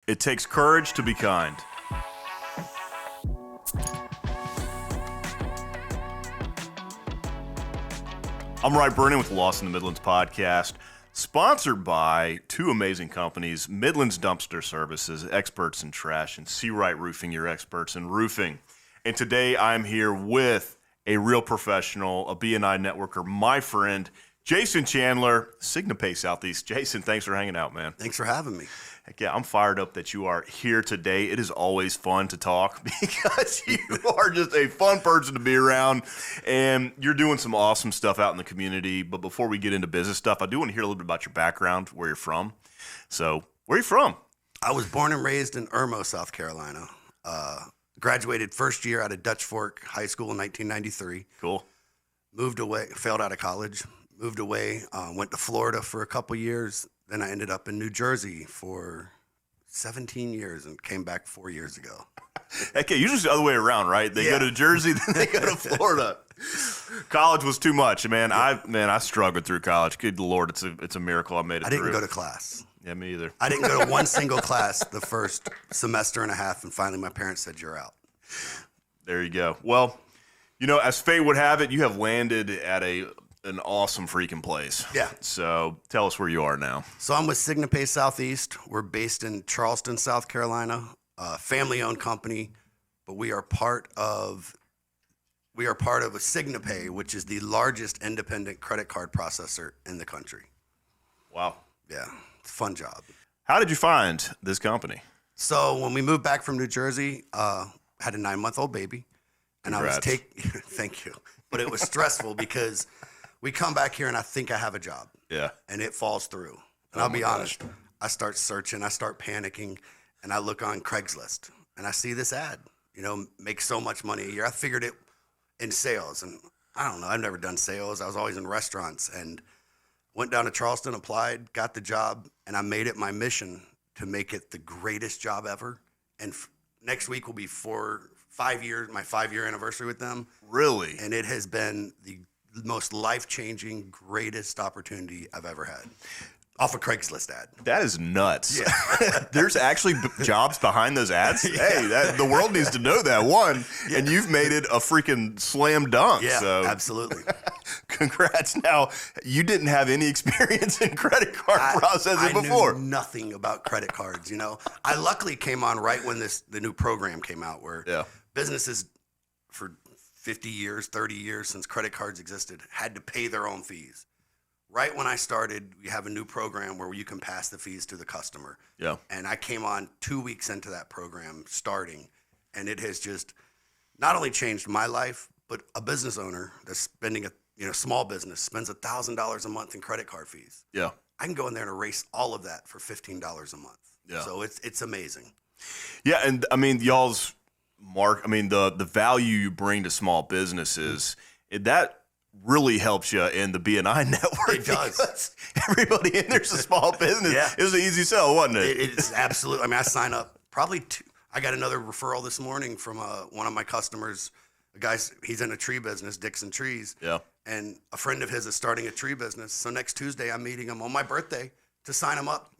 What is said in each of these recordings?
It takes courage to be kind. I'm Wright Brennan with the Lost in the Midlands podcast, sponsored by two amazing companies, Midlands Dumpster Services, experts in trash, and C. Wright Roofing, your experts in roofing. And today I'm here with a real professional, a BNI networker, my friend, Jason Chandler, SignaPay Southeast. Jason, thanks for hanging out, man. Thanks for having me. Heck yeah, I'm fired up that you are here today. It is always fun to talk because you are just a fun person to be around, and you're doing some awesome stuff out in the community. But before we get into business stuff, I do want to hear a little bit about your background, where you're from. So, where are you from? I was born and raised in Irmo, South Carolina. Graduated first year out of Dutch Fork High School in 1993. Cool. Moved away, failed out of college. Moved away, went to Florida for a couple years. Then I ended up in New Jersey for 17 years and came back 4 years ago. Heck yeah, usually it's the other way around, right? They go to Jersey, then they go to Florida. College was too much, man. I struggled through college. Good Lord, it's a miracle I made it through. I didn't go to class. Yeah, me either. I didn't go to one single class the first semester and a half, and finally my parents said, "You're out." There you go. Well, you know, as fate would have it, you have landed at an awesome freaking place. Yeah. So tell us where you are now. So I'm with SignaPay Southeast. We're based in Charleston, South Carolina, a family-owned company, but we are part of a SignaPay, which is the largest independent credit card processor in the country. Wow. Yeah, it's a fun job. How did you find this company? So when we moved back from New Jersey, had a 9-month-old baby, and Congrats. Thank you, but it was stressful because we come back here and I think I have a job. Yeah. And it falls through. And I'll be honest, I start searching, I start panicking, and I look on Craigslist and I see this ad, make so much money a year. I figured it in sales, and I don't know, I've never done sales. I was always in restaurants, and went down to Charleston, applied, got the job, and I made it my mission to make it the greatest job ever. And next week will be my 5-year anniversary with them. Really? And it has been the most life-changing, greatest opportunity I've ever had. Off a Craigslist ad. That is nuts. Yeah. There's actually jobs behind those ads. Yeah. Hey, the world needs to know that, one. Yeah. And you've made it a freaking slam dunk. Yeah, so. Absolutely. Congrats. Now, you didn't have any experience in credit card processing before. I knew nothing about credit cards, I luckily came on right when the new program came out where businesses for 50 years, 30 years since credit cards existed had to pay their own fees. Right when I started, we have a new program where you can pass the fees to the customer. Yeah. And I came on 2 weeks into that program starting, and it has just not only changed my life, but a business owner that's spending small business spends $1,000 a month in credit card fees. Yeah. I can go in there and erase all of that for $15 a month. Yeah. So it's amazing. Yeah, and I mean y'all's the value you bring to small businesses, that really helps you in the BNI network. It does. Everybody in there's a small business. Yeah. It was an easy sell, wasn't it? It's absolutely. I sign up probably I got another referral this morning from one of my customers. The guy's he's in a tree business, Dixon Trees. Yeah. And a friend of his is starting a tree business. So next Tuesday I'm meeting him on my birthday to sign him up.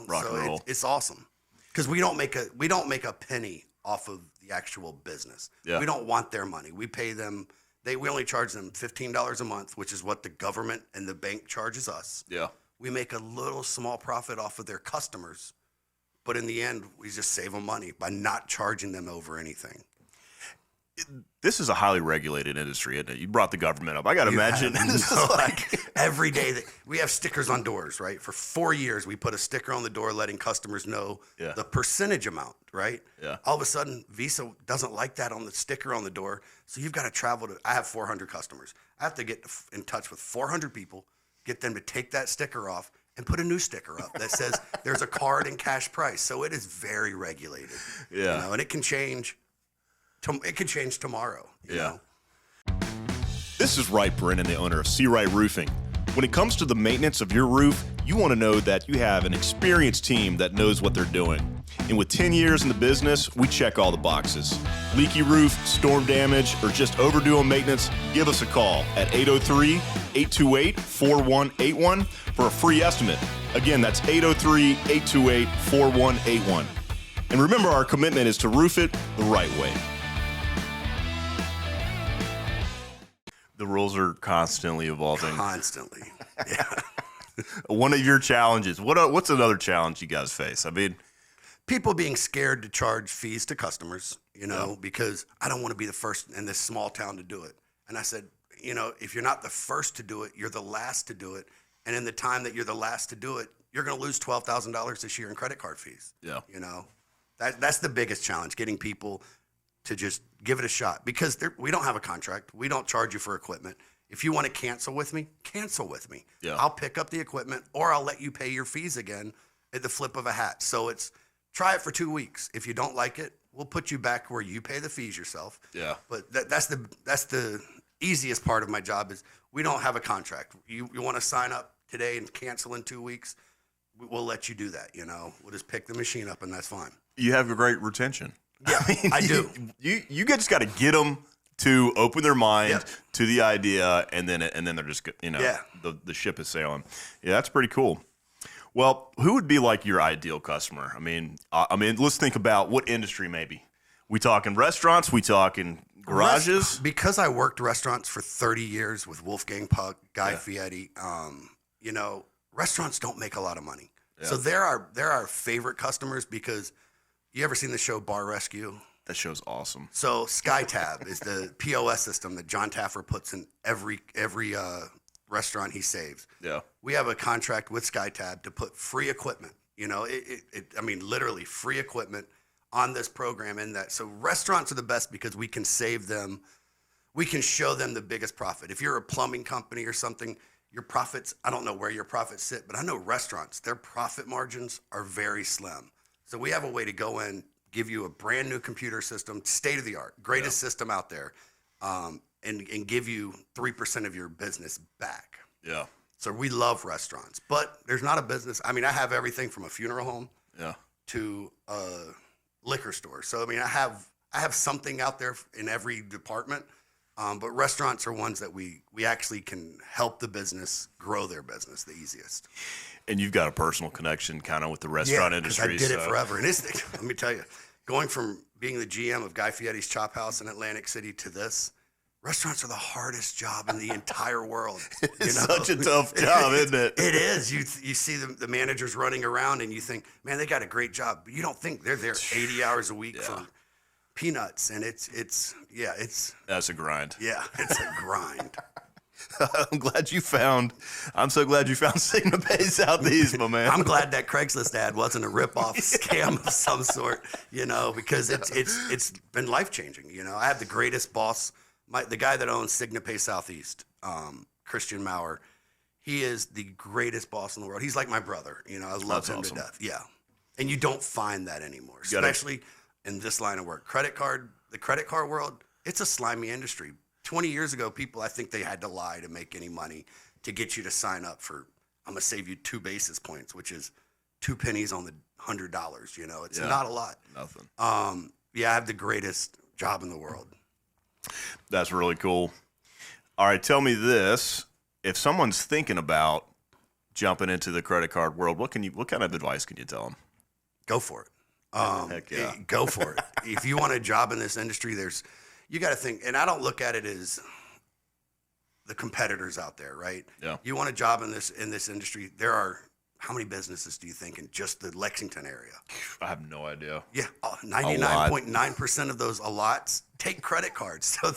Rock and roll. It's awesome because we don't make a penny off of the actual business. Yeah. We don't want their money. We pay them. We only charge them $15 a month, which is what the government and the bank charges us. Yeah. We make a little small profit off of their customers, but in the end, we just save them money by not charging them over anything. This is a highly regulated industry, isn't it? You brought the government up. I got to imagine. This is like every day we have stickers on doors, right? For 4 years, we put a sticker on the door letting customers know the percentage amount, right? Yeah. All of a sudden, Visa doesn't like that on the sticker on the door. So you've got to travel to, I have 400 customers. I have to get in touch with 400 people, get them to take that sticker off and put a new sticker up that says there's a card and cash price. So it is very regulated. Yeah. And it can change. It could change tomorrow. You know? This is Wright Brennan, the owner of C. Wright Roofing. When it comes to the maintenance of your roof, you want to know that you have an experienced team that knows what they're doing. And with 10 years in the business, we check all the boxes. Leaky roof, storm damage, or just overdue on maintenance, give us a call at 803-828-4181 for a free estimate. Again, that's 803-828-4181. And remember, our commitment is to roof it the right way. The rules are constantly evolving. Constantly. Yeah. One of your challenges. What's another challenge you guys face? I mean, People being scared to charge fees to customers, because I don't want to be the first in this small town to do it. And I said, if you're not the first to do it, you're the last to do it. And in the time that you're the last to do it, you're going to lose $12,000 this year in credit card fees. Yeah. That's the biggest challenge, getting people to just give it a shot, because we don't have a contract. We don't charge you for equipment. If you want to cancel with me, cancel with me. Yeah. I'll pick up the equipment, or I'll let you pay your fees again at the flip of a hat. So it's try it for 2 weeks. If you don't like it, we'll put you back where you pay the fees yourself. Yeah. But that's the easiest part of my job is we don't have a contract. You want to sign up today and cancel in 2 weeks, we'll let you do that. We'll just pick the machine up, and that's fine. You have a great retention. Yeah, I do. You just got to get them to open their mind Yep. to the idea, and then they're just Yeah. the ship is sailing. Yeah, that's pretty cool. Well, who would be like your ideal customer? I mean, let's think about what industry maybe. We talking restaurants? We talking garages? Because I worked restaurants for 30 years with Wolfgang Puck, Guy Fieri, restaurants don't make a lot of money. Yeah. So they're our favorite customers, because you ever seen the show Bar Rescue? That show's awesome. So SkyTab is the POS system that John Taffer puts in every restaurant he saves. Yeah. We have a contract with SkyTab to put free equipment, literally free equipment on this program in that. So restaurants are the best because we can save them. We can show them the biggest profit. If you're a plumbing company or something, your profits, I don't know where your profits sit, but I know restaurants, their profit margins are very slim. So we have a way to go in, give you a brand new computer system, state of the art, greatest system out there, and give you 3% of your business back. Yeah. So we love restaurants, but there's not a business. I have everything from a funeral home to a liquor store. So I have something out there in every department, but restaurants are ones that we actually can help the business grow their business the easiest. And you've got a personal connection kind of with the restaurant industry. I did it forever. And let me tell you, going from being the GM of Guy Fieri's Chop House in Atlantic City to this, restaurants are the hardest job in the entire world. It's such a tough job, isn't it? It is. You see the managers running around and you think, man, they got a great job. But you don't think they're there 80 hours a week for peanuts. And it's That's a grind. Yeah, it's a grind. I'm so glad you found SignaPay Southeast, my man. I'm glad that Craigslist ad wasn't a ripoff scam of some sort, because it's been life-changing. I have the greatest boss. The guy that owns SignaPay Southeast, Christian Maurer, he is the greatest boss in the world. He's like my brother. I love him to death. Yeah. And you don't find that anymore, especially in this line of work. The credit card world, it's a slimy industry. 20 years ago, I think they had to lie to make any money to get you to sign up for, I'm going to save you 2 basis points, which is 2 pennies on the $100. It's not a lot. Nothing. I have the greatest job in the world. That's really cool. All right, tell me this. If someone's thinking about jumping into the credit card world, what kind of advice can you tell them? Go for it. Heck yeah. Go for it. If you want a job in this industry, you got to think, and I don't look at it as the competitors out there, right? Yeah. You want a job in this industry, there are, how many businesses do you think in just the Lexington area? I have no idea. Yeah, 99.9% of those lots take credit cards. So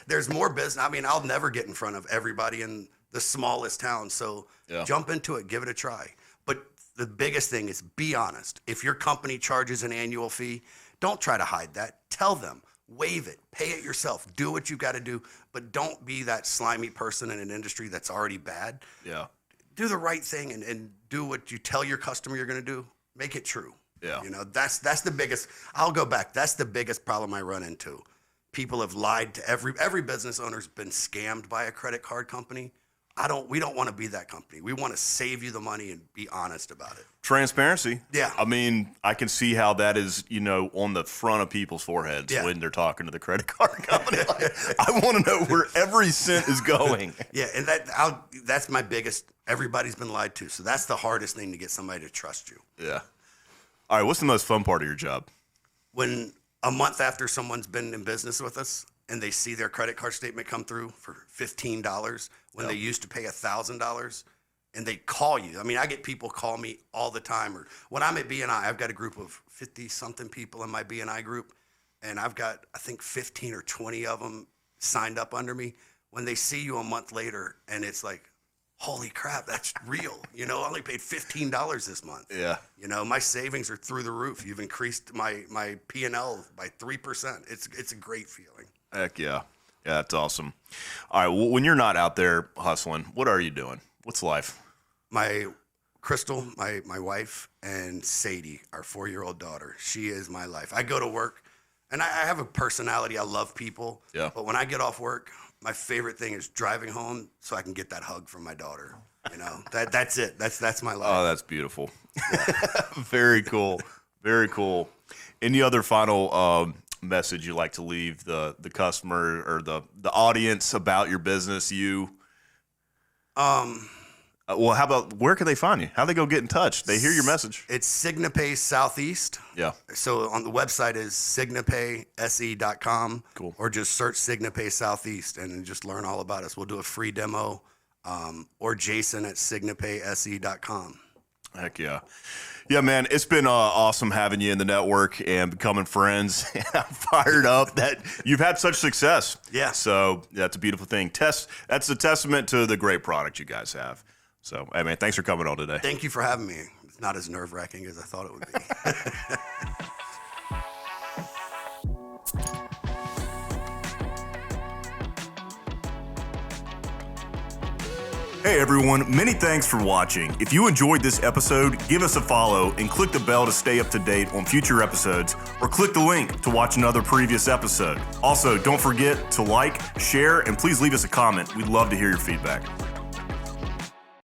there's more business. I'll never get in front of everybody in the smallest town. So jump into it, give it a try. But the biggest thing is be honest. If your company charges an annual fee, don't try to hide that. Tell them. Waive it, pay it yourself, do what you got to do, but don't be that slimy person in an industry that's already bad. Yeah. Do the right thing and do what you tell your customer you're going to do. Make it true. Yeah. That's the biggest, I'll go back. That's the biggest problem I run into. People have lied to every business owner's been scammed by a credit card company. We don't want to be that company. We want to save you the money and be honest about it. Transparency. Yeah. I can see how that is, on the front of people's foreheads when they're talking to the credit card company. I want to know where every cent is going. Yeah, and that's my biggest, everybody's been lied to. So that's the hardest thing, to get somebody to trust you. Yeah. All right, what's the most fun part of your job? when a month after someone's been in business with us and they see their credit card statement come through for $15 when they used to pay $1,000, and they call you. I mean, I get people call me all the time. Or when I'm at BNI, I've got a group of 50-something people in my BNI group, and I've got, I think, 15 or 20 of them signed up under me. When they see you a month later, and it's like, holy crap, that's real. You know, I only paid $15 this month. Yeah. You know, my savings are through the roof. You've increased my P&L by 3%. It's a great feeling. Heck yeah. Yeah, that's awesome. All right, well, when you're not out there hustling, what are you doing? What's life? My Crystal, my wife, and Sadie, our 4-year-old daughter, she is my life. I go to work, and I have a personality. I love people. Yeah. But when I get off work, my favorite thing is driving home so I can get that hug from my daughter. You know, that's it. That's my life. Oh, that's beautiful. Very cool. Very cool. Any other final message you like to leave the customer or the audience about your business? Well, how about where can they find you? How they go get in touch? They hear your message. It's SignaPay Southeast. Yeah. So on the website is SignaPaySE.com. Cool. Or just search SignaPay Southeast and just learn all about us. We'll do a free demo. Or Jason at SignaPaySE.com. Heck yeah. Yeah, man, it's been awesome having you in the network and becoming friends. I'm fired up that you've had such success. Yeah. So that's a beautiful thing. That's a testament to the great product you guys have. So, hey, man, thanks for coming on today. Thank you for having me. It's not as nerve-wracking as I thought it would be. Hey everyone, many thanks for watching. If you enjoyed this episode, give us a follow and click the bell to stay up to date on future episodes, or click the link to watch another previous episode. Also, don't forget to like, share, and please leave us a comment. We'd love to hear your feedback.